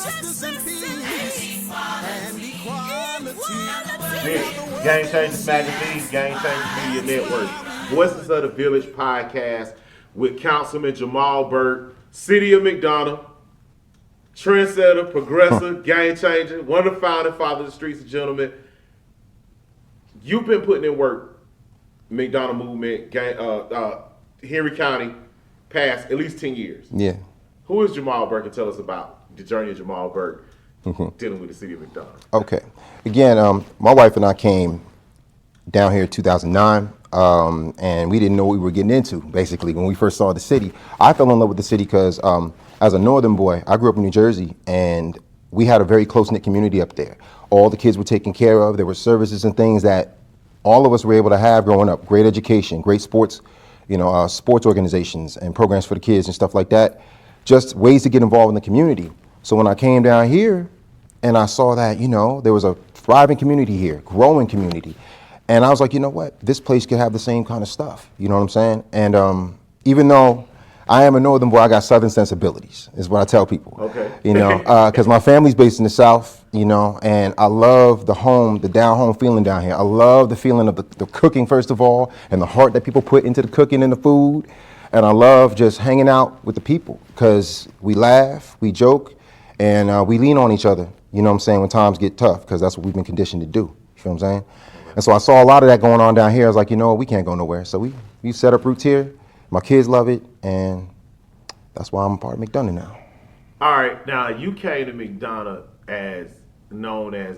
justice and peace and equality. Game Changers Magazine, Game Changers Media Network, Voices of the Village podcast with Councilman Jamal Burt, City of McDonough, trendsetter, progressive, game changer, one of the founding fathers of the streets and gentlemen. You've been putting in work, McDonough movement, Henry County, past at least 10 years. Yeah. Who is Jamal Burt? And tell us about the journey of Jamal Burt dealing with the city of McDonough. Okay. Again, my wife and I came down here in 2009, and we didn't know what we were getting into, basically, when we first saw the city. I fell in love with the city because as a northern boy, I grew up in New Jersey, and we had a very close-knit community up there. All the kids were taken care of. There were services and things that all of us were able to have growing up. Great education, great sports, sports organizations and programs for the kids and stuff like that. Just ways to get involved in the community. So when I came down here and I saw that, there was a thriving community here, growing community. And I was like, you know what? This place could have the same kind of stuff. You know what I'm saying? And even though I am a northern boy, I got southern sensibilities, is what I tell people. Okay. Because my family's based in the South, and I love the down home feeling down here. I love the feeling of the cooking, first of all, and the heart that people put into the cooking and the food. And I love just hanging out with the people because we laugh, we joke, and we lean on each other, when times get tough, because that's what we've been conditioned to do. You feel what I'm saying? And so I saw a lot of that going on down here. I was like, we can't go nowhere. So we set up roots here. My kids love it, and that's why I'm a part of McDonough now. All right, now you came to McDonough as known as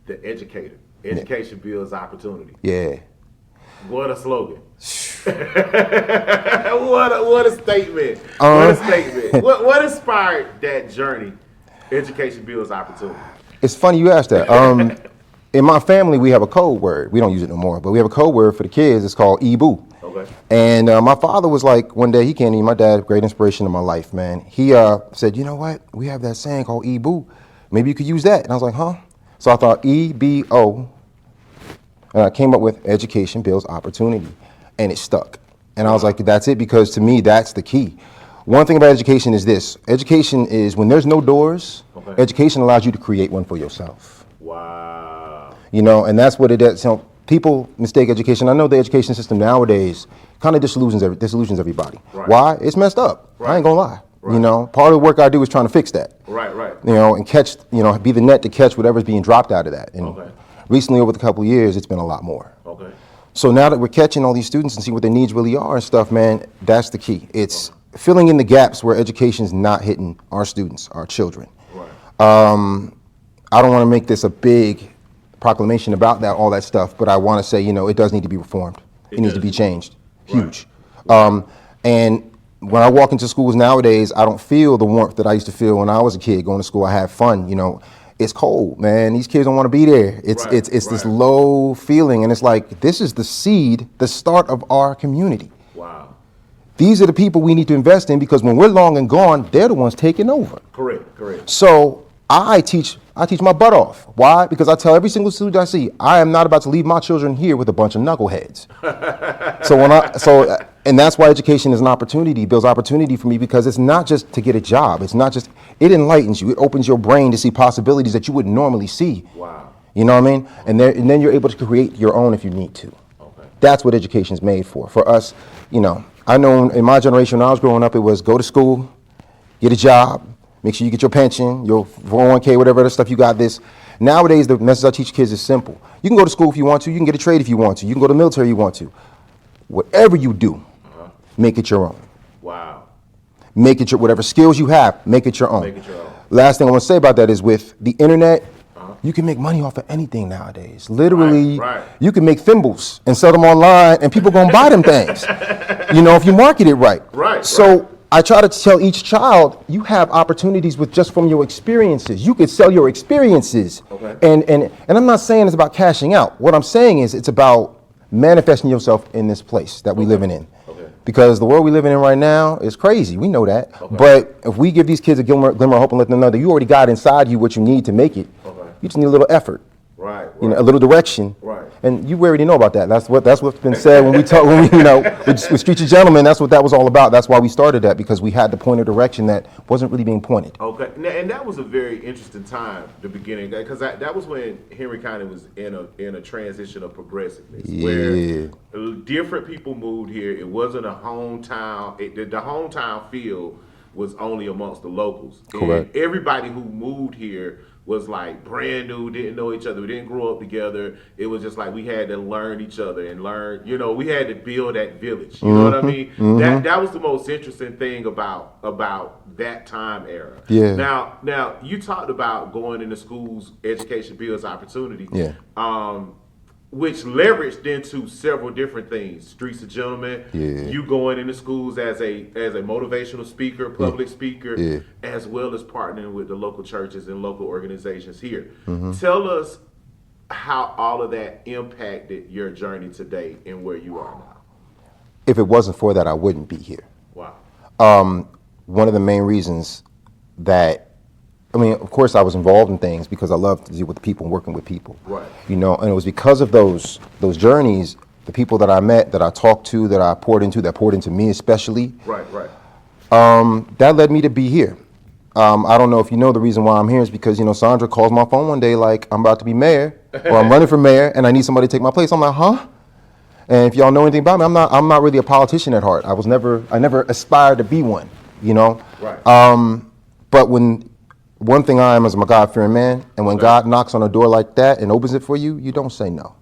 the educator. Education builds opportunity. Yeah. What a slogan. what a statement. What a statement. What inspired that journey? Education builds opportunity. It's funny you asked that. In my family, we have a code word. We don't use it no more, but we have a code word for the kids. It's called E-Boo. Okay. And my father was like, one day, my dad, great inspiration in my life, man. He said, you know what? We have that saying called E-Boo. Maybe you could use that. And I was like, huh? So I thought E-B-O. And I came up with education builds opportunity. And it stuck. And I was like, that's it, because to me, that's the key. One thing about education is this. Education is when there's no doors, education allows you to create one for yourself. Wow. And that's what it is. So people mistake education. I know the education system nowadays kind of disillusions everybody. Right. Why? It's messed up. Right. I ain't gonna lie. Right. Part of the work I do is trying to fix that. Right. And catch, be the net to catch whatever's being dropped out of that. And recently, over the couple of years, it's been a lot more. Okay. So now that we're catching all these students and see what their needs really are and stuff, man, that's the key. It's filling in the gaps where education's not hitting our students, our children. Right. I don't want to make this a big proclamation about that, all that stuff, but I want to say, it does need to be reformed. It needs to be changed. Huge. Right. And when I walk into schools nowadays, I don't feel the warmth that I used to feel when I was a kid going to school. I had fun, It's cold, man. These kids don't want to be there. It's this low feeling, and it's like, this is the seed, the start of our community. Wow. These are the people we need to invest in, because when we're long and gone, they're the ones taking over. Correct. So I teach my butt off. Why? Because I tell every single student I see, I am not about to leave my children here with a bunch of knuckleheads. And that's why education is an opportunity, builds opportunity for me, because it's not just to get a job. It's not just, it enlightens you. It opens your brain to see possibilities that you wouldn't normally see. Wow. You know what I mean? And then you're able to create your own if you need to. Okay. That's what education is made for. For us, I know in my generation when I was growing up, it was go to school, get a job, make sure you get your pension, your 401k, whatever other stuff you got this. Nowadays, the message I teach kids is simple. You can go to school if you want to. You can get a trade if you want to. You can go to the military if you want to. Whatever you do, make it your own. Wow. Make it whatever skills you have, make it your own. Make it your own. Last thing I want to say about that is with the internet, you can make money off of anything nowadays. Literally, you can make thimbles and sell them online, and people gonna buy them things. If you market it right. Right. So I try to tell each child, you have opportunities just from your experiences. You could sell your experiences. Okay. And I'm not saying it's about cashing out. What I'm saying is it's about manifesting yourself in this place that we living in. Okay. Because the world we living in right now is crazy. We know that. Okay. But if we give these kids a glimmer of hope and let them know that you already got inside you what you need to make it, you just need a little effort. Right. You know, a little direction. Right. And you already know about that. That's what's been said when we talk, with Streets of Gentlemen. That's what that was all about. That's why we started that, because we had to point a direction that wasn't really being pointed. Okay, and that was a very interesting time, the beginning, because that was when Henry County was in a transition of progressiveness, where different people moved here. It wasn't a hometown. The hometown feel was only amongst the locals. Correct. And everybody who moved here was like brand new, didn't know each other, we didn't grow up together. It was just like we had to learn each other and learn, we had to build that village. You know what I mean? That was the most interesting thing about that time era. Yeah. Now you talked about going into schools, education builds opportunity. Yeah. Which leveraged into several different things. Streets of Gentlemen, you going into schools as a motivational speaker, public speaker, as well as partnering with the local churches and local organizations here. Tell us how all of that impacted your journey today and where you are now. If it wasn't for that, I wouldn't be here. Wow. One of the main reasons that, of course I was involved in things because I love to deal with people and working with people. Right. And it was because of those journeys, the people that I met, that I talked to, that I poured into me especially. Right. That led me to be here. I don't know if you know the reason why I'm here is because, Sandra calls my phone one day like, I'm about to be mayor, or I'm running for mayor and I need somebody to take my place. I'm like, huh? And if y'all know anything about me, I'm not really a politician at heart. I never aspired to be one, Right. But one thing I am is I'm a God-fearing man, and when God knocks on a door like that and opens it for you, you don't say no.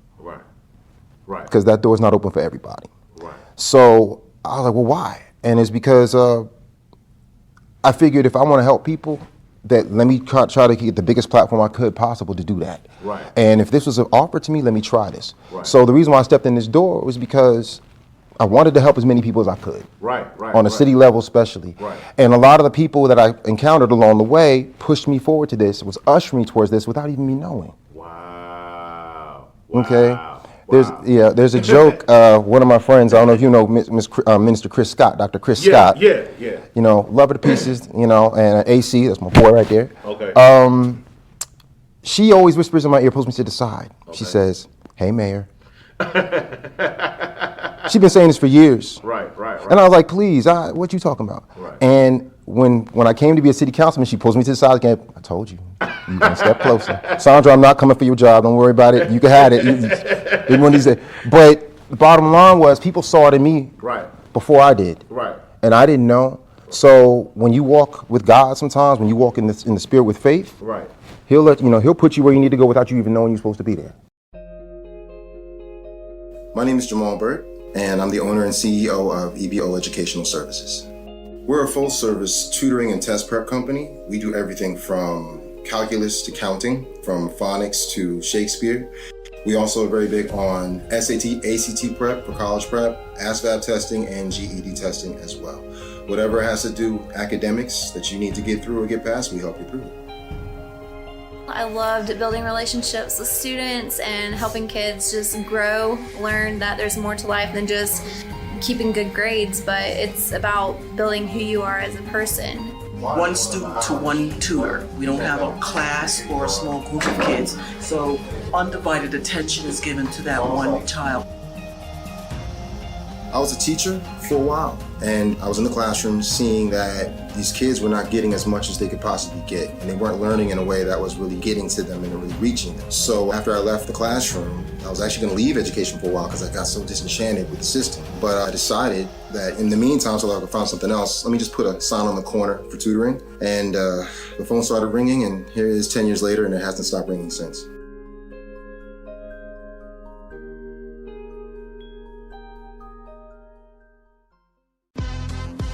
Right. Because that door is not open for everybody. Right. So I was like, well, why? And it's because I figured if I want to help people, that let me try to get the biggest platform I could possible to do that. Right. And if this was an offer to me, let me try this. Right. So the reason why I stepped in this door was because I wanted to help as many people as I could. Right. On a city level especially. Right. And a lot of the people that I encountered along the way pushed me forward to this, was ushering me towards this without even me knowing. Wow. Okay. There's a joke. One of my friends, I don't know if you know Minister Chris Scott, Dr. Chris Scott. Yeah. Love her to pieces, and AC, that's my boy right there. Okay. She always whispers in my ear, pulls me to the side. Okay. She says, "Hey, Mayor." She's been saying this for years. Right. And I was like, please, what you talking about? Right. And when I came to be a city councilman, she pulls me to the side again. I told you, you're going to step closer. Sandra, I'm not coming for your job. Don't worry about it. You can have it. But the bottom line was people saw it in me before I did. Right. And I didn't know. So when you walk with God sometimes, when you walk in the spirit with faith, right, he'll let he'll put you where you need to go without you even knowing you're supposed to be there. My name is Jamal Burt, and I'm the owner and CEO of EBO Educational Services. We're a full-service tutoring and test prep company. We do everything from calculus to counting, from phonics to Shakespeare. We also are very big on SAT, ACT prep for college prep, ASVAB testing, and GED testing as well. Whatever has to do academics that you need to get through or get past, we help you through it. I loved building relationships with students and helping kids just grow, learn that there's more to life than just keeping good grades, but it's about building who you are as a person. One student to one tutor. We don't have a class or a small group of kids, so undivided attention is given to that one child. I was a teacher for a while, and I was in the classroom seeing that these kids were not getting as much as they could possibly get, and they weren't learning in a way that was really getting to them and really reaching them. So after I left the classroom, I was actually going to leave education for a while because I got so disenchanted with the system. But I decided that in the meantime, so that I could find something else, let me just put a sign on the corner for tutoring. And the phone started ringing, and here it is 10 years later, and it hasn't stopped ringing since.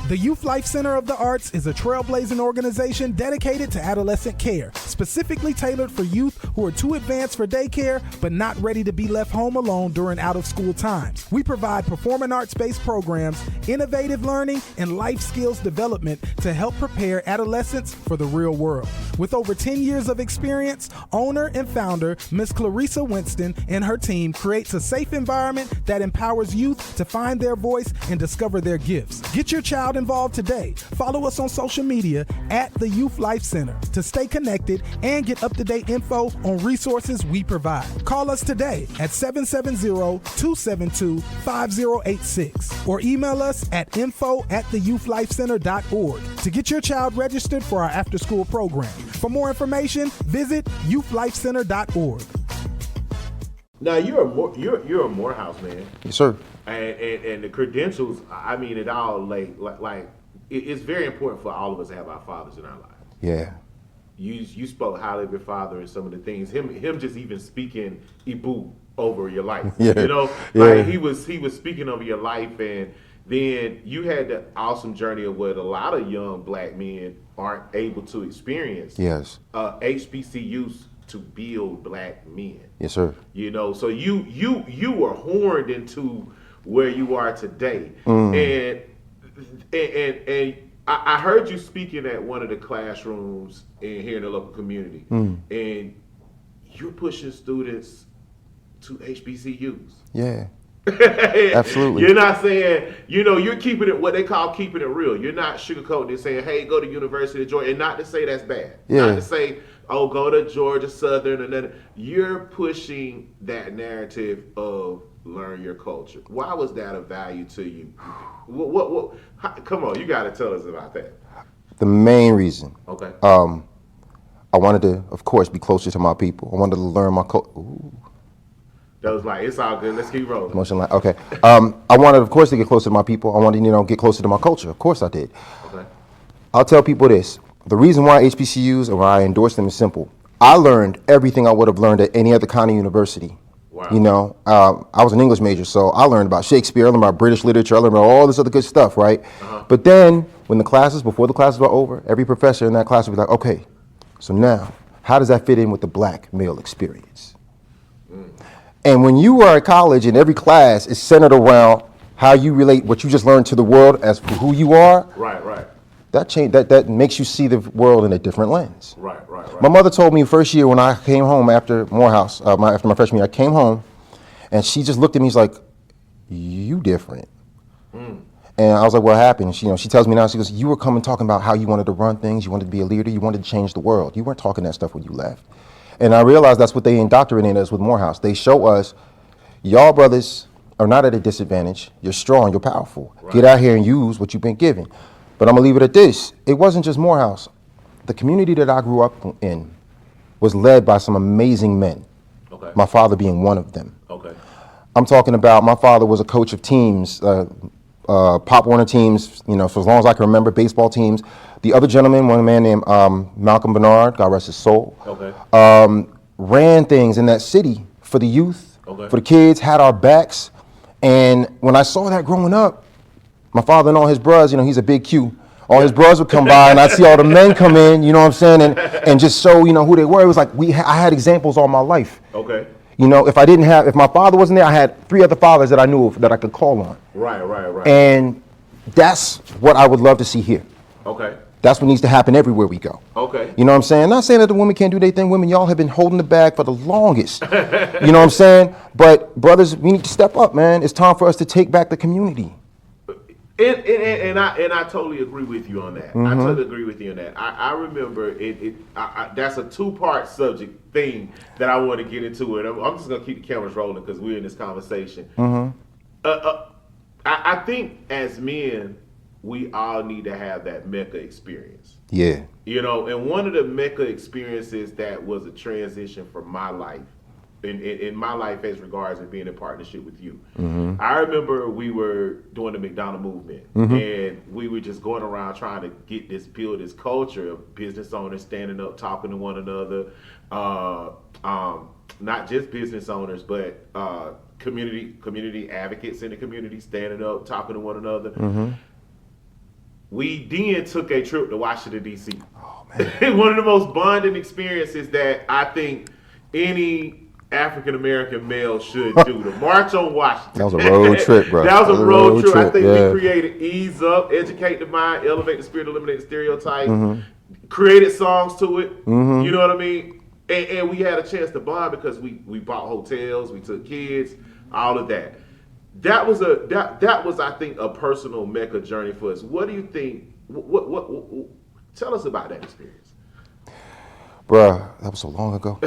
The Youth Life Center of the Arts is a trailblazing organization dedicated to adolescent care, specifically tailored for youth who are too advanced for daycare but not ready to be left home alone during out-of-school times. We provide performing arts-based programs, innovative learning, and life skills development to help prepare adolescents for the real world. With over 10 years of experience, owner and founder Ms. Clarissa Winston and her team creates a safe environment that empowers youth to find their voice and discover their gifts. Get your child involved today. Follow us on social media at the Youth Life Center to stay connected and get up-to-date info on resources we provide. Call us today at 770-272-5086 or email us at info@theyouthLifeCenter.org to get your child registered for our after-school program. For more information, visit youthlifecenter.org. Now you're a Morehouse man. Yes, sir. And the credentials, I mean, it all it's very important for all of us to have our fathers in our lives. Yeah. You spoke highly of your father and some of the things. Him just even speaking Ibu over your life. Yeah. You know, Yeah. like he was speaking over your life, and then you had the awesome journey of what a lot of young black men aren't able to experience. Yes. HBCUs to build black men. Yes, sir. You know, so you were horned into where you are today, and I heard you speaking at one of the classrooms here in the local community, and you're pushing students to HBCUs. Yeah. Absolutely. You're not saying, you're keeping it, what they call keeping it real. You're not sugarcoating it, saying, hey, go to University of Georgia, and not to say that's bad. Yeah. Not to say, oh, go to Georgia Southern, and then you're pushing that narrative of learn your culture. Why was that of value to you? Come on, you got to tell us about that. The main reason. Okay. I wanted to, of course, be closer to my people. I wanted to learn my culture. That was like, it's all good. Let's keep rolling. Okay. I wanted, of course, to get closer to my people. I wanted, get closer to my culture. Of course I did. Okay. I'll tell people this. The reason why HBCUs and why I endorse them is simple. I learned everything I would have learned at any other kind of university. Wow. I was an English major, so I learned about Shakespeare, I learned about British literature, I learned about all this other good stuff, right? But then, before the classes were over, every professor in that class would be like, okay, so now, how does that fit in with the black male experience? And when you are at college and every class is centered around how you relate what you just learned to the world as for who you are, Right. that makes you see the world in a different lens. Right. My mother told me first year when I came home after Morehouse, after my freshman year, I came home, and she just looked at me, she's like, you different. And I was like, what happened? She tells me now, she goes, you were coming talking about how you wanted to run things, you wanted to be a leader, you wanted to change the world. You weren't talking that stuff when you left. And I realized that's what they indoctrinated us with Morehouse. They show us, y'all brothers are not at a disadvantage. You're strong, you're powerful. Right. Get out here and use what you've been given. But I'm gonna leave it at this. It wasn't just Morehouse. The community that I grew up in was led by some amazing men. Okay. My father being one of them. Okay. I'm talking about, my father was a coach of teams, Pop Warner teams, for as long as I can remember, baseball teams. The other gentleman, one man named Malcolm Bernard, God rest his soul, ran things in that city for the youth, for the kids, had our backs. And when I saw that growing up, my father and all his bros, he's a big Q. All his bros would come by, and I'd see all the men come in, you know what I'm saying, and just show, who they were. It was like I had examples all my life. Okay. If my father wasn't there, I had 3 other fathers that I knew of that I could call on. Right. And that's what I would love to see here. Okay. That's what needs to happen everywhere we go. Okay. You know what I'm saying? Not saying that the women can't do their thing. Women, y'all have been holding the bag for the longest. You know what I'm saying? But brothers, we need to step up, man. It's time for us to take back the community. And I totally agree with you on that. I totally agree with you on that. I remember that's a 2-part subject thing that I want to get into, and I'm just gonna keep the cameras rolling because we're in this conversation. I think as men, we all need to have that Mecca experience. Yeah. And one of the Mecca experiences that was a transition for my life, in my life as regards to being in partnership with you. I remember we were doing the McDonough movement, and we were just going around trying to build this culture of business owners standing up, talking to one another, not just business owners, but community advocates in the community standing up, talking to one another. We then took a trip to Washington, D.C. Oh, man. One of the most bonding experiences that I think any African-American male should do, to march on Washington. That was a road trip, bro. That was a road trip. I think yeah. we created Ease Up, Educate the Mind, Elevate the Spirit, Eliminate the Stereotype, created songs to it, you know what I mean? And we had a chance to bond because we bought hotels, we took kids, all of that. that was I think a personal Mecca journey for us. What do you think? What tell us about that experience, Bruh, that was so long ago.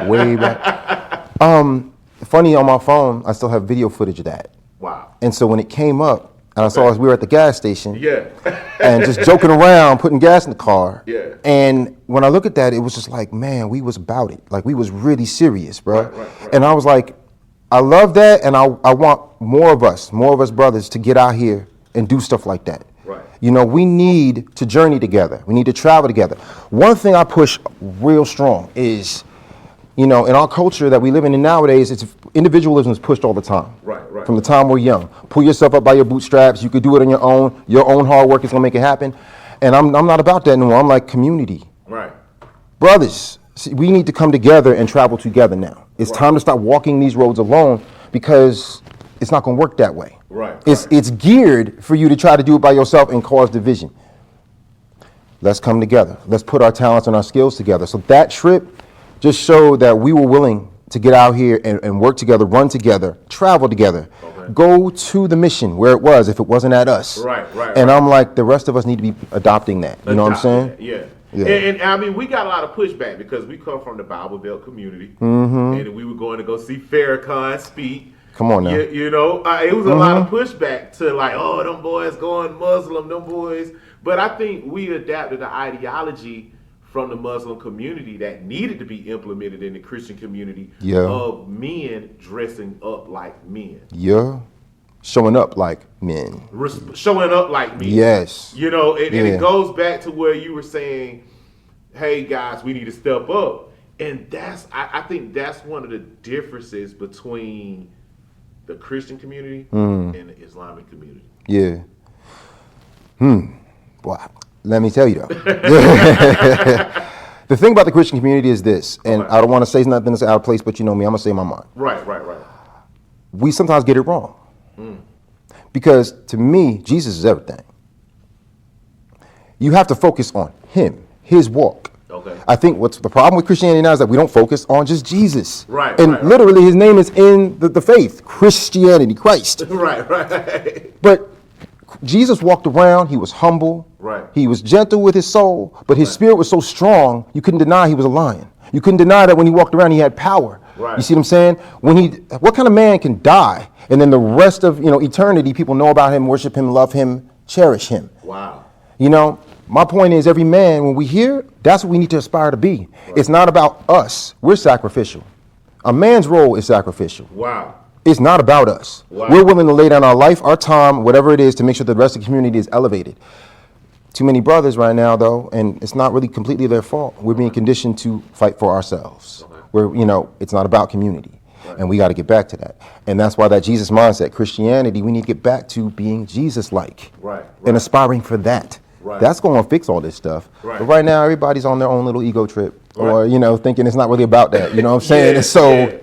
Way back. Funny, on my phone, I still have video footage of that. Wow. And so when it came up, and I saw us, we were at the gas station. Yeah. And just joking around, putting gas in the car. Yeah. And when I look at that, it was just like, man, we was about it. Like, we was really serious, bro. Right. And I was like, I love that, and I want more of us brothers to get out here and do stuff like that. Right. You know, we need to journey together. We need to travel together. One thing I push real strong is, you know, in our culture that we live in nowadays, individualism is pushed all the time. Right. From the time we're young. Pull yourself up by your bootstraps. You could do it on your own. Your own hard work is gonna make it happen. And I'm not about that anymore. I'm like community. Right. Brothers, see, we need to come together and travel together now. It's time to stop walking these roads alone, because it's not gonna work that way. Right. It's geared for you to try to do it by yourself and cause division. Let's come together. Let's put our talents and our skills together. So that trip just showed that we were willing to get out here and work together, run together, travel together, go to the mission where it was, if it wasn't at us. Right. And I'm like, the rest of us need to be adopting that. You know what I'm saying? Yeah. Yeah. And I mean, we got a lot of pushback because we come from the Bible Belt community, and we were going to go see Farrakhan speak. Come on now. You know, it was a lot of pushback to like, oh, them boys going Muslim, them boys. But I think we adapted the ideology from the Muslim community that needed to be implemented in the Christian community of men dressing up like men. Yeah. Showing up like men. Showing up like men. Yes. You know, and it goes back to where you were saying, hey guys, we need to step up. And I think that's one of the differences between the Christian community and the Islamic community. Yeah. Wow. Let me tell you though. The thing about the Christian community is this, and I don't want to say nothing that's out of place, but you know me, I'm going to say my mind. Right. We sometimes get it wrong. Because to me, Jesus is everything. You have to focus on him, his walk. Okay. I think what's the problem with Christianity now is that we don't focus on just Jesus. Right. And literally his name is in the faith, Christianity, Christ. Right. But Jesus walked around, he was humble. Right. He was gentle with his soul, but his spirit was so strong, you couldn't deny he was a lion. You couldn't deny that when he walked around, he had power. Right. You see what I'm saying? What kind of man can die, and then the rest of eternity, people know about him, worship him, love him, cherish him? Wow. You know, my point is, every man, when we hear, that's what we need to aspire to be. Right. It's not about us. We're sacrificial. A man's role is sacrificial. Wow. It's not about us. Wow. We're willing to lay down our life, our time, whatever it is, to make sure the rest of the community is elevated. Too many brothers right now, though, and it's not really completely their fault. We're being conditioned to fight for ourselves. It's not about community. Right. And we got to get back to that. And that's why that Jesus mindset, Christianity, we need to get back to being Jesus-like. Right. And aspiring for that. Right. That's going to fix all this stuff. Right. But right now, everybody's on their own little ego trip. Or, thinking it's not really about that. You know what I'm saying? And so...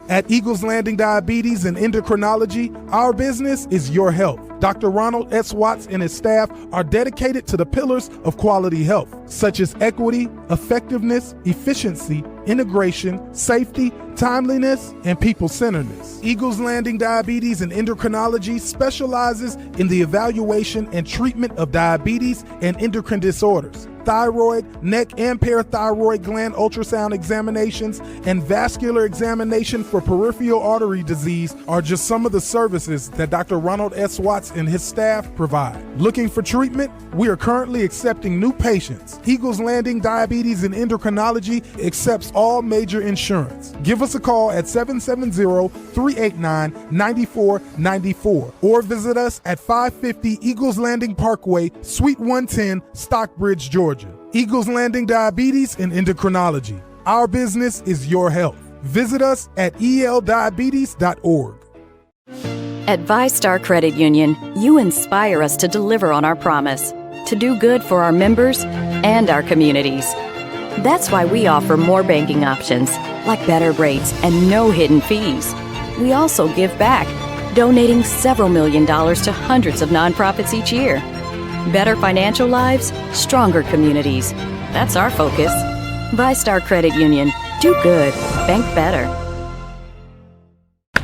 At Eagles Landing Diabetes and Endocrinology, our business is your health. Dr. Ronald S. Watts and his staff are dedicated to the pillars of quality health, such as equity, effectiveness, efficiency, integration, safety, timeliness, and people-centeredness. Eagles Landing Diabetes and Endocrinology specializes in the evaluation and treatment of diabetes and endocrine disorders, thyroid, neck and parathyroid gland ultrasound examinations, and vascular examination for peripheral artery disease are just some of the services that Dr. Ronald S. Watts and his staff provide. Looking for treatment? We are currently accepting new patients. Eagles Landing Diabetes and Endocrinology accepts all major insurance. Give us a call at 770-389-9494 or visit us at 550 Eagles Landing Parkway, Suite 110, Stockbridge, Georgia. Eagles Landing Diabetes and Endocrinology. Our business is your health. Visit us at eldiabetes.org. At ViStar Credit Union, you inspire us to deliver on our promise, to do good for our members and our communities. That's why we offer more banking options, like better rates and no hidden fees. We also give back, donating several $1 million to hundreds of nonprofits each year. Better financial lives, stronger communities. That's our focus. ViStar Credit Union. Do good. Bank better.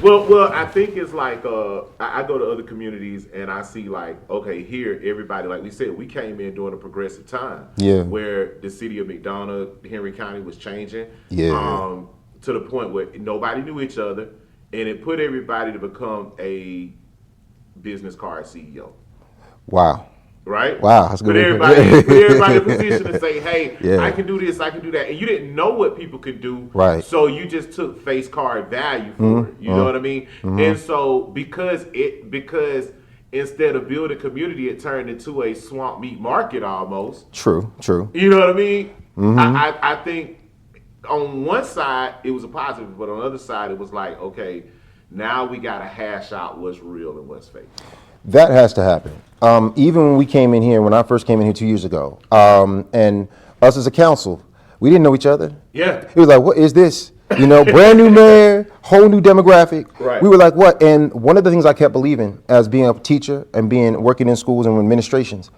Well, I think it's like I go to other communities and I see like, okay, here everybody, like we said, we came in during a progressive time, where the city of McDonough, Henry County was changing, to the point where nobody knew each other, and it put everybody to become a business card CEO. Wow. Right? Wow, that's good. Put everybody in a position to say, hey, I can do this, I can do that. And you didn't know what people could do. Right. So you just took face card value for it. You know what I mean? And so because instead of building community, it turned into a swamp meat market almost. True. You know what I mean? I think on one side it was a positive, but on the other side it was like, okay, now we got to hash out what's real and what's fake. That has to happen. Even when we came in here, when I first came in here 2 years ago, and us as a council, we didn't know each other. Yeah. It was like, what is this? You know, brand new mayor, whole new demographic. Right. We were like, what? And one of the things I kept believing as being a teacher and working in schools and administrations,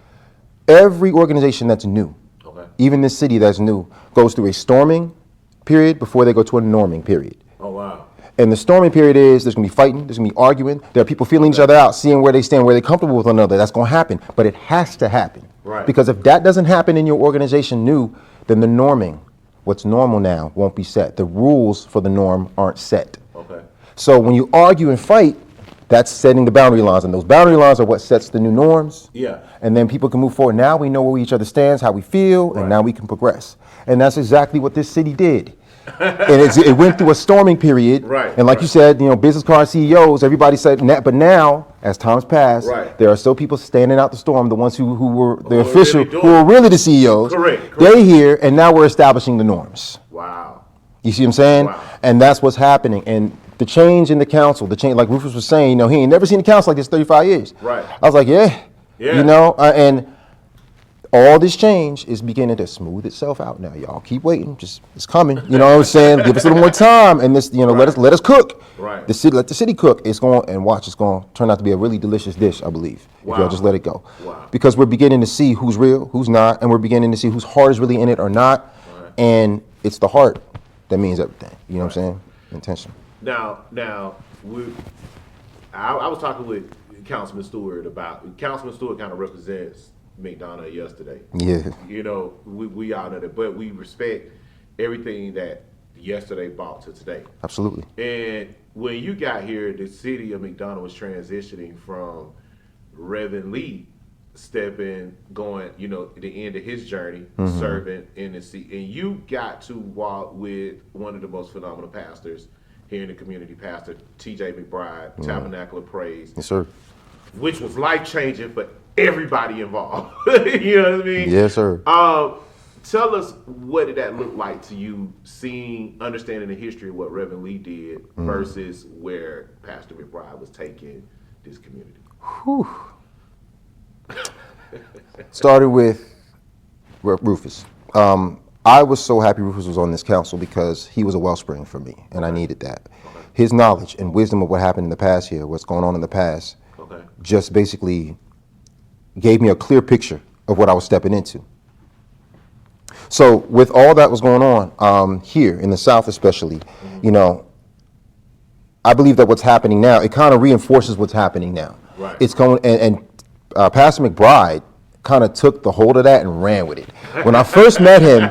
every organization that's new, even this city that's new, goes through a storming period before they go to a norming period. Oh, wow. And the storming period is there's going to be fighting, there's going to be arguing, there are people feeling each other out, seeing where they stand, where they're comfortable with one another. That's going to happen. But it has to happen. Right. Because if that doesn't happen in your organization new, then the norming, what's normal now, won't be set. The rules for the norm aren't set. Okay. So when you argue and fight, that's setting the boundary lines. And those boundary lines are what sets the new norms. Yeah. And then people can move forward. Now we know where each other stands, how we feel, and now we can progress. And that's exactly what this city did. And it went through a storming period, and like you said, you know, business card CEOs, everybody said, but now, as time's passed, there are still people standing out the storm, the ones who were the official, who were really the CEOs. Correct. They're here, and now we're establishing the norms. Wow. You see what I'm saying? And that's what's happening. And the change in the council, the change, like Rufus was saying, you know, he ain't never seen a council like this 35 years. Right. I was like, you know, and all this change is beginning to smooth itself out now. Y'all keep waiting. It's coming. You know what I'm saying? Give us a little more time, and this, you know, let us cook. Right. Let the city cook. It's going, and watch. It's going to turn out to be a really delicious dish, I believe. If y'all just let it go. Wow. Because we're beginning to see who's real, who's not, and we're beginning to see whose heart is really in it or not. And it's the heart that means everything. You know what I'm saying? Intention. Now, I was talking with Councilman Stewart Councilman Stewart kind of represents McDonough yesterday. Yeah. You know, we all know that, but we respect everything that yesterday brought to today. Absolutely. And when you got here, the city of McDonough was transitioning from Reverend Lee going, you know, the end of his journey, serving in the seat. And you got to walk with one of the most phenomenal pastors here in the community, Pastor T.J. McBride, Tabernacle of Praise. Yes, sir. Which was life-changing for everybody involved. You know what I mean? Yes, sir. Tell us, what did that look like to you, understanding the history of what Reverend Lee did versus where Pastor McBride was taking this community? Whew. Started with Rufus. I was so happy Rufus was on this council because he was a wellspring for me, and I needed that. His knowledge and wisdom of what happened in the past here, what's going on in the past, just basically gave me a clear picture of what I was stepping into. So with all that was going on here in the South especially, you know, I believe that what's happening now, it kind of reinforces what's happening now. Right. It's going, and Pastor McBride kind of took the hold of that and ran with it. When I first met him,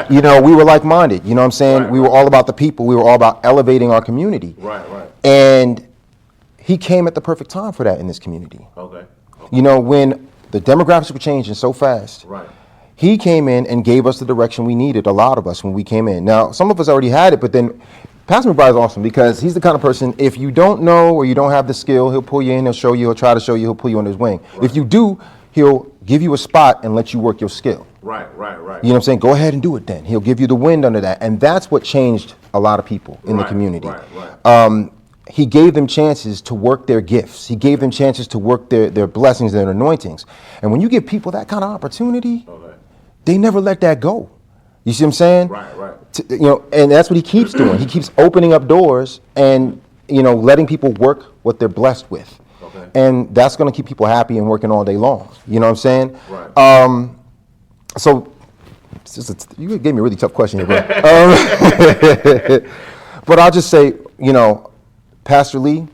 you know, we were like-minded, you know what I'm saying? We were all about the people. We were all about elevating our community. Right. And he came at the perfect time for that in this community. Okay. You know, when the demographics were changing so fast, he came in and gave us the direction we needed, a lot of us, when we came in. Now, some of us already had it, but then Pastor McBride is awesome because he's the kind of person, if you don't know or you don't have the skill, he'll pull you in, he'll show you, he'll try to show you, he'll pull you under his wing. If you do, he'll give you a spot and let you work your skill. Right. You know what I'm saying? Go ahead and do it then. He'll give you the wind under that. And that's what changed a lot of people in the community. He gave them chances to work their gifts. He gave them chances to work their blessings and their anointings. And when you give people that kind of opportunity, they never let that go. You see what I'm saying? Right. You know, and that's what he keeps doing. He keeps opening up doors and, you know, letting people work what they're blessed with. And that's going to keep people happy and working all day long. You know what I'm saying? So you gave me a really tough question here, bro. But I'll just say, you know, Pastor Lee,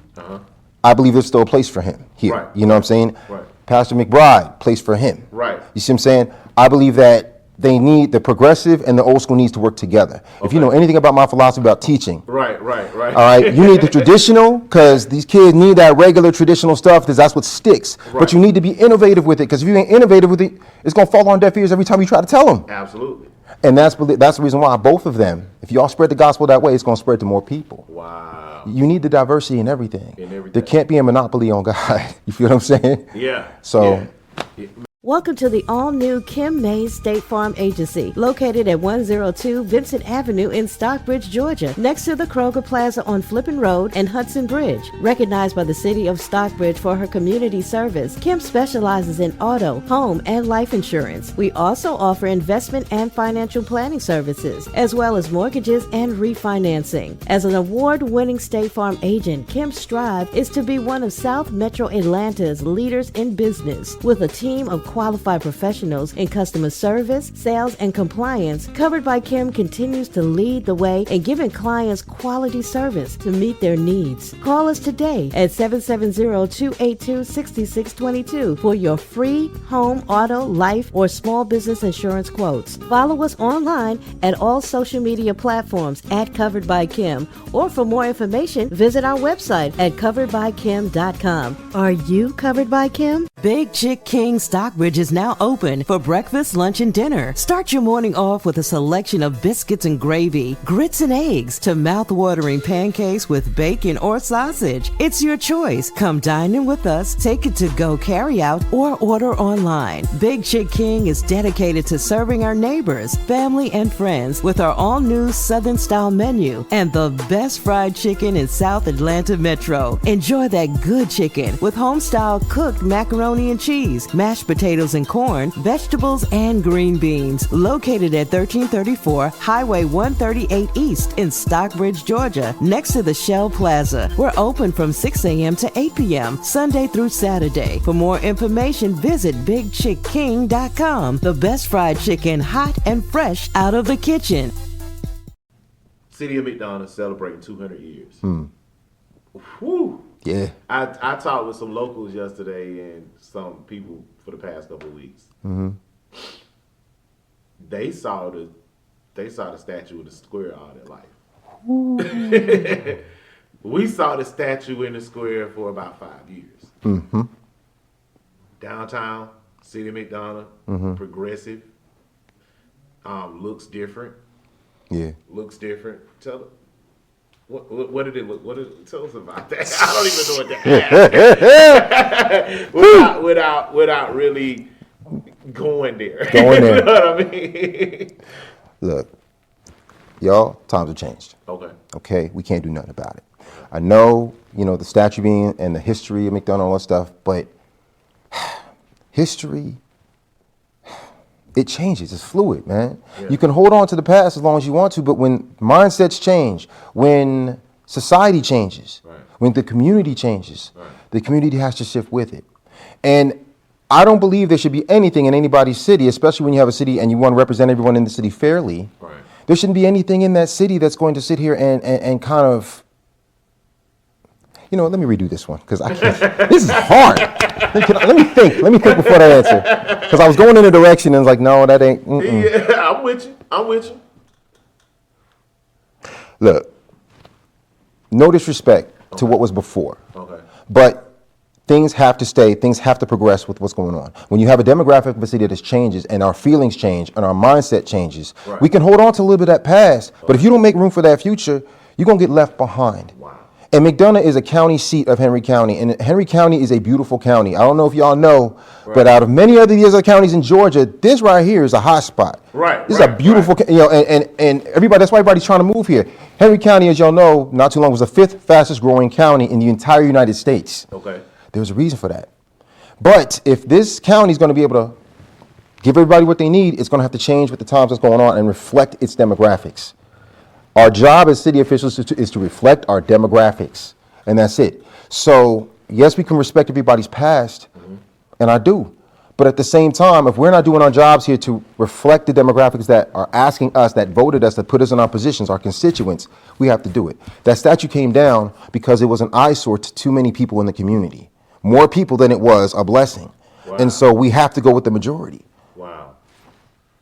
I believe there's still a place for him here. Right. You know what I'm saying? Right. Pastor McBride, place for him. Right. You see what I'm saying? I believe that they need, the progressive and the old school needs to work together. If you know anything about my philosophy about teaching, Right. all right, you need the traditional, because these kids need that regular traditional stuff, because that's what sticks. Right. But you need to be innovative with it, because if you ain't innovative with it, it's going to fall on deaf ears every time you try to tell them. Absolutely. And that's the reason why both of them, if y'all spread the gospel that way, it's going to spread to more people. Wow. You need the diversity in everything. In everything. There can't be a monopoly on God. You feel what I'm saying? Yeah. So. Yeah. Welcome to the all-new Kim Mays State Farm Agency, located at 102 Vincent Avenue in Stockbridge, Georgia, next to the Kroger Plaza on Flippin Road and Hudson Bridge. Recognized by the city of Stockbridge for her community service, Kim specializes in auto, home, and life insurance. We also offer investment and financial planning services, as well as mortgages and refinancing. As an award-winning State Farm agent, Kim's strive is to be one of South Metro Atlanta's leaders in business, with a team of qualified professionals in customer service, sales, and compliance. Covered by Kim continues to lead the way in giving clients quality service to meet their needs. Call us today at 770-282-6622 for your free home, auto, life, or small business insurance quotes. Follow us online at all social media platforms at Covered by Kim, or for more information, visit our website at coveredbykim.com. Are you covered by Kim? Big Chick King Stockbridge is now open for breakfast, lunch, and dinner. Start your morning off with a selection of biscuits and gravy, grits and eggs, to mouth-watering pancakes with bacon or sausage. It's your choice. Come dine in with us, take it to go carry out, or order online. Big Chick King is dedicated to serving our neighbors, family, and friends with our all-new Southern-style menu and the best fried chicken in South Atlanta Metro. Enjoy that good chicken with home-style cooked macaroni and cheese, mashed potatoes and corn, vegetables, and green beans. Located at 1334 Highway 138 East in Stockbridge, Georgia, next to the Shell Plaza. We're open from 6 a.m. to 8 p.m., Sunday through Saturday. For more information, visit BigChickKing.com. The best fried chicken, hot and fresh out of the kitchen. City of McDonough celebrating 200 years. Whew. Yeah. I talked with some locals yesterday and some people for the past couple of weeks. They saw the statue in the square all their life. We saw the statue in the square for about 5 years. Downtown, City of McDonough, progressive, looks different. Yeah. Looks different. What did it look? Tell us about that. I don't even know what to ask. without really going there. You know what I mean? Look, y'all, times have changed. Okay, we can't do nothing about it. I know, the statue being and the history of McDonough and all that stuff, but history, it changes. It's fluid, man. Yeah. You can hold on to the past as long as you want to, but when mindsets change, when society changes, when the community changes, the community has to shift with it. And I don't believe there should be anything in anybody's city, especially when you have a city and you want to represent everyone in the city fairly. There shouldn't be anything in that city that's going to sit here and kind of, let me redo this one, because I can't. This is hard. Let me think before I answer. Because I was going in a direction and was like, no, that ain't. Yeah, I'm with you. Look, no disrespect to what was before. But things have to stay, things have to progress with what's going on. When you have a demographic of a city that changes and our feelings change and our mindset changes, we can hold on to a little bit of that past. But if you don't make room for that future, you're going to get left behind. And McDonough is a county seat of Henry County, and Henry County is a beautiful county. I don't know if y'all know, but out of many other counties in Georgia, this right here is a hot spot. This is a beautiful, and everybody. That's why everybody's trying to move here. Henry County, as y'all know, not too long was the 5th fastest growing county in the entire United States. There's a reason for that. But if this county is going to be able to give everybody what they need, it's going to have to change with the times that's going on and reflect its demographics. Our job as city officials is to reflect our demographics, and that's it. So, yes, we can respect everybody's past, and I do, But at the same time, if we're not doing our jobs here to reflect the demographics that are asking us, that voted us, that put us in our positions, our constituents, we have to do it. That statue came down because it was an eyesore to too many people in the community. More people than it was a blessing. Wow. And so we have to go with the majority. Wow.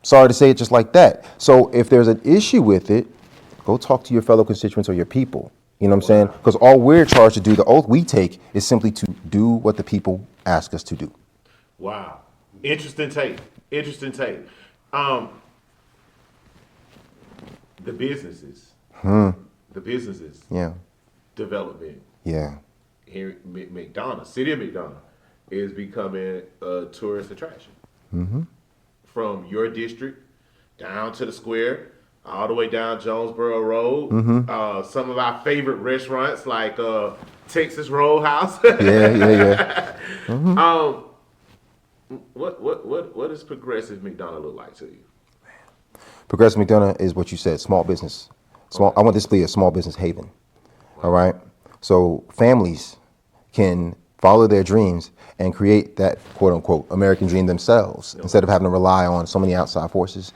Sorry to say it just like that. So if there's an issue with it, go talk to your fellow constituents or your people. You know what I'm saying? Because all we're charged to do, the oath we take, is simply to do what the people ask us to do. Wow. Interesting take. Interesting take. The businesses. The businesses. Yeah. Development. Yeah. Here, McDonough, City of McDonough, is becoming a tourist attraction. From your district down to the square, all the way down Jonesboro Road. Some of our favorite restaurants like Texas Roadhouse. Yeah. What does progressive McDonough look like to you? Progressive McDonough is what you said, small business. I want this to be a small business haven. All right? So families can follow their dreams and create that quote unquote American dream themselves instead of having to rely on so many outside forces.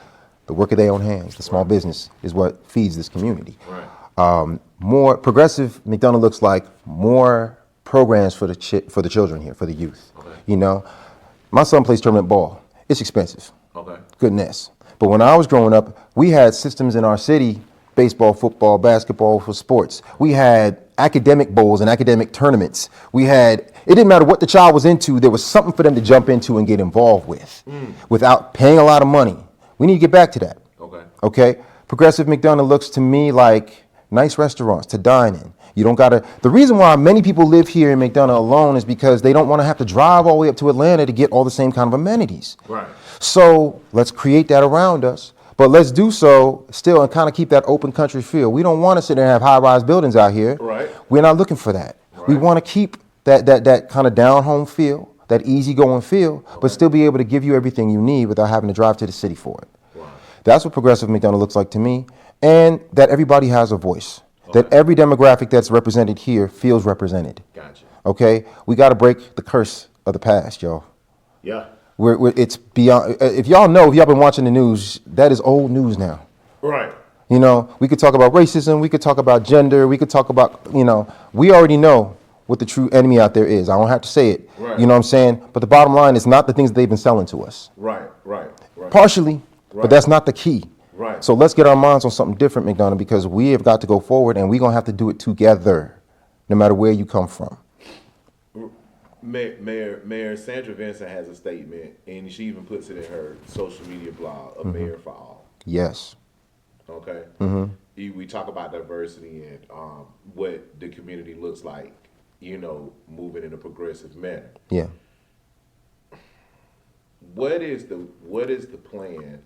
The work of their own hands, the small business, is what feeds this community. Right. More progressive McDonough looks like more programs for the children here, for the youth. Okay. You know, my son plays tournament ball. It's expensive. Okay. Goodness. But when I was growing up, we had systems in our city, baseball, football, basketball for sports. We had academic bowls and academic tournaments. It didn't matter what the child was into, there was something for them to jump into and get involved with without paying a lot of money. We need to get back to that. Okay? Progressive McDonough looks to me like nice restaurants to dine in. You don't gotta, the reason why many people live here in McDonough alone is because they don't wanna have to drive all the way up to Atlanta to get all the same kind of amenities. Right. So let's create that around us, but let's do so still and kind of keep that open country feel. We don't wanna sit there and have high-rise buildings out here. Right. We're not looking for that. Right. We wanna keep that kind of down-home feel, that easygoing feel, but still be able to give you everything you need without having to drive to the city for it. Wow. That's what progressive McDonough looks like to me, and that everybody has a voice. That every demographic that's represented here feels represented. Gotcha. Okay? We got to break the curse of the past, y'all. Yeah. It's beyond, if y'all been watching the news, that is old news now. Right. You know, we could talk about racism, we could talk about gender, we could talk about, we already know what the true enemy out there is. I don't have to say it. Right. You know what I'm saying? But the bottom line is not the things that they've been selling to us. Right. Partially, Right. but that's not the key. Right. So let's get our minds on something different, McDonough, because we have got to go forward and we're going to have to do it together, no matter where you come from. Mayor Sandra Vincent has a statement, and she even puts it in her social media blog, A Mayor for All. Yes. Okay? We talk about diversity and what the community looks like, moving in a progressive manner. Yeah. What is the plan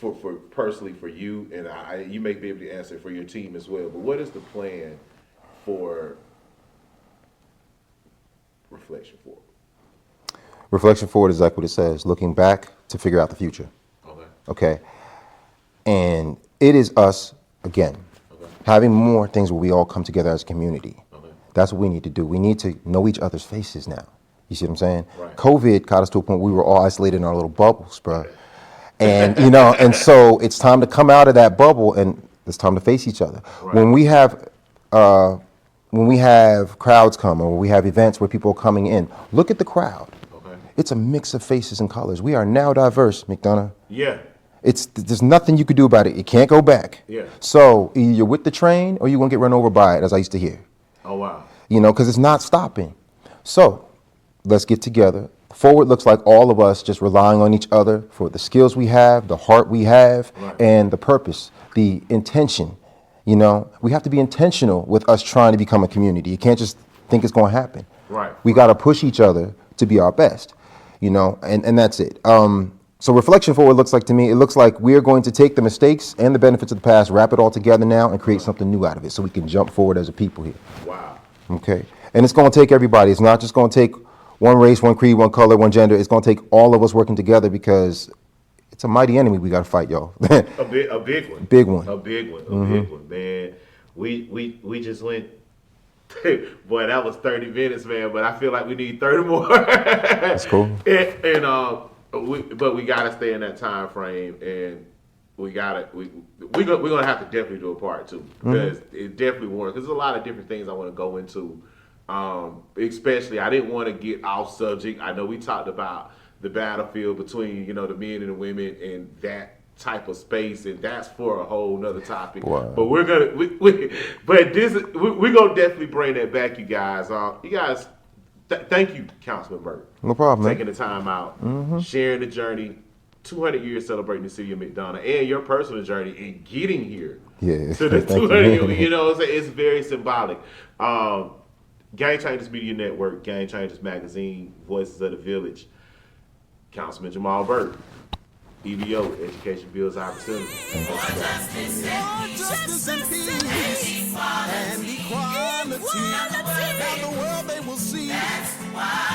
for personally for you, and you may be able to answer for your team as well, but what is the plan for Reflection Forward? Reflection Forward is like what it says, looking back to figure out the future. Okay. And it is us, again, having more things where we all come together as a community. That's what we need to do. We need to know each other's faces now. You see what I'm saying? Right. COVID got us to a point where we were all isolated in our little bubbles, bro. And, and so it's time to come out of that bubble and it's time to face each other. Right. When we have crowds come or when we have events where people are coming in, look at the crowd. Okay. It's a mix of faces and colors. We are now diverse, McDonough. Yeah. There's nothing you could do about it. It can't go back. Yeah. So either you're with the train or you're going to get run over by it, as I used to hear. Oh, wow. Because it's not stopping. So let's get together. Forward looks like all of us just relying on each other for the skills we have, the heart we have, Right. and the purpose, the intention. We have to be intentional with us trying to become a community. You can't just think it's going to happen. Right. We got to push each other to be our best, and that's it. So Reflection Forward looks like to me, it looks like we're going to take the mistakes and the benefits of the past, wrap it all together now, and create something new out of it so we can jump forward as a people here. Wow. Okay. And it's going to take everybody. It's not just going to take one race, one creed, one color, one gender. It's going to take all of us working together because it's a mighty enemy we got to fight, y'all. A big one. Big one. A big one. A big one, man. We just went Boy, that was 30 minutes, man. But I feel like we need 30 more. That's cool. But we gotta stay in that time frame, and we're gonna have to definitely do a part two, because it definitely warrants. Because there's a lot of different things I want to go into. Especially, I didn't want to get off subject. I know we talked about the battlefield between the men and the women and that type of space, and that's for a whole nother topic. Wow. But we're gonna we're gonna definitely bring that back, you guys. Thank you, Councilman Burt. No problem, man. Taking the time out, sharing the journey, 200 years celebrating the city of McDonough, and your personal journey in getting here. Yeah. To the Thank 200 you. It's very symbolic. Game Changers Media Network, Game Changers Magazine, Voices of the Village, Councilman Jamal Burt, EBO, Education Builds Opportunity. Justice and peace and equality. Now the world they will see. That's why.